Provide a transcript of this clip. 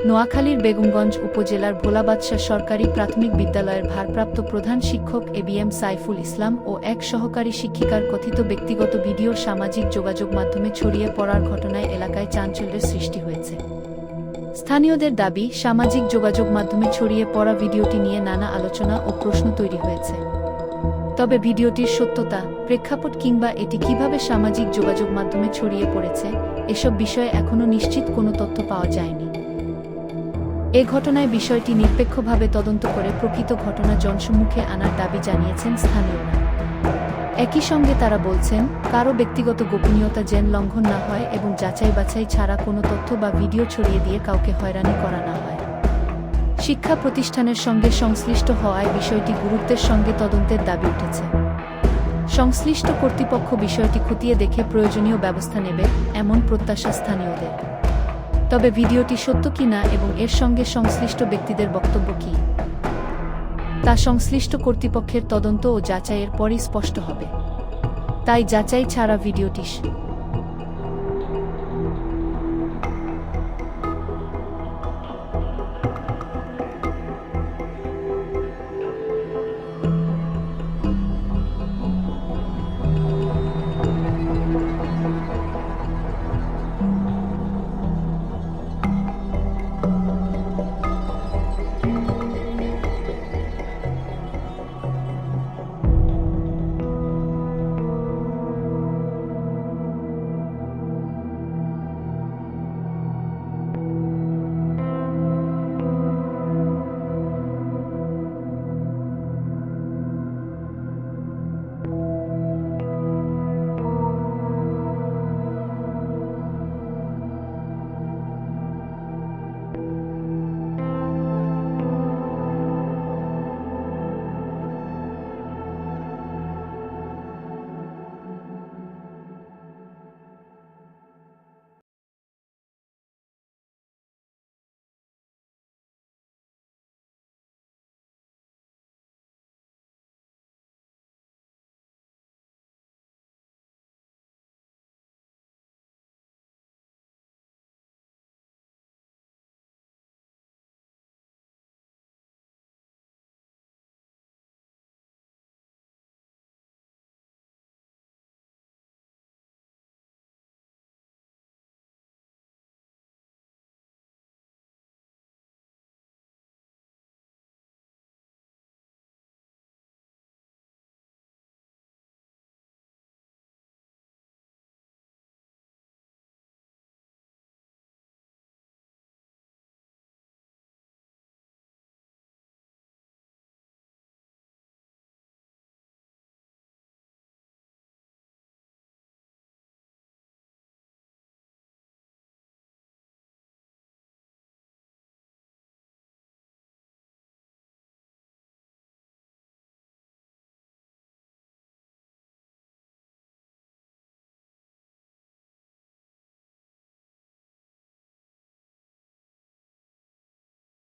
নোয়াখালীর বেগমগঞ্জ উপজেলার ভোলাবাদশাহ সরকারি প্রাথমিক বিদ্যালয়ের ভারপ্রাপ্ত প্রধান শিক্ষক এবিএম সাইফুল ইসলাম ও এক সহকারী শিক্ষিকার কথিত ব্যক্তিগত ভিডিও সামাজিক যোগাযোগ মাধ্যমে ছড়িয়ে পড়ার ঘটনায় এলাকায় চাঞ্চল্যের সৃষ্টি হয়েছে। স্থানীয়দের দাবি, সামাজিক যোগাযোগ মাধ্যমে ছড়িয়ে পড়া ভিডিওটি নিয়ে নানা আলোচনা ও প্রশ্ন তৈরি হয়েছে। তবে ভিডিওটির সত্যতা, প্রেক্ষাপট কিংবা এটি কিভাবে সামাজিক যোগাযোগ মাধ্যমে ছড়িয়ে পড়েছে, এসব বিষয়ে এখনও নিশ্চিত কোনো তথ্য পাওয়া যায়নি। এ ঘটনায় বিষয়টি নিরপেক্ষভাবে তদন্ত করে প্রকৃত ঘটনা জনসম্মুখে আনার দাবি জানিয়েছেন স্থানীয়রা। একই সঙ্গে তারা বলছেন, কারও ব্যক্তিগত গোপনীয়তা যেন লঙ্ঘন না হয় এবং যাচাই বাছাই ছাড়া কোনো তথ্য বা ভিডিও ছড়িয়ে দিয়ে কাউকে হয়রানি করা না হয়। শিক্ষা প্রতিষ্ঠানের সঙ্গে সংশ্লিষ্ট হওয়ায় বিষয়টি গুরুত্বের সঙ্গে তদন্তের দাবি উঠেছে। সংশ্লিষ্ট কর্তৃপক্ষ বিষয়টি খতিয়ে দেখে প্রয়োজনীয় ব্যবস্থা নেবে, এমন প্রত্যাশা স্থানীয়দের। তবে ভিডিওটি সত্য কিনা এবং এর সঙ্গে সংশ্লিষ্ট ব্যক্তিদের বক্তব্য কী, তা সংশ্লিষ্ট কর্তৃপক্ষের তদন্ত ও যাচাইয়ের পরই স্পষ্ট হবে। তাই যাচাই ছাড়া ভিডিওটি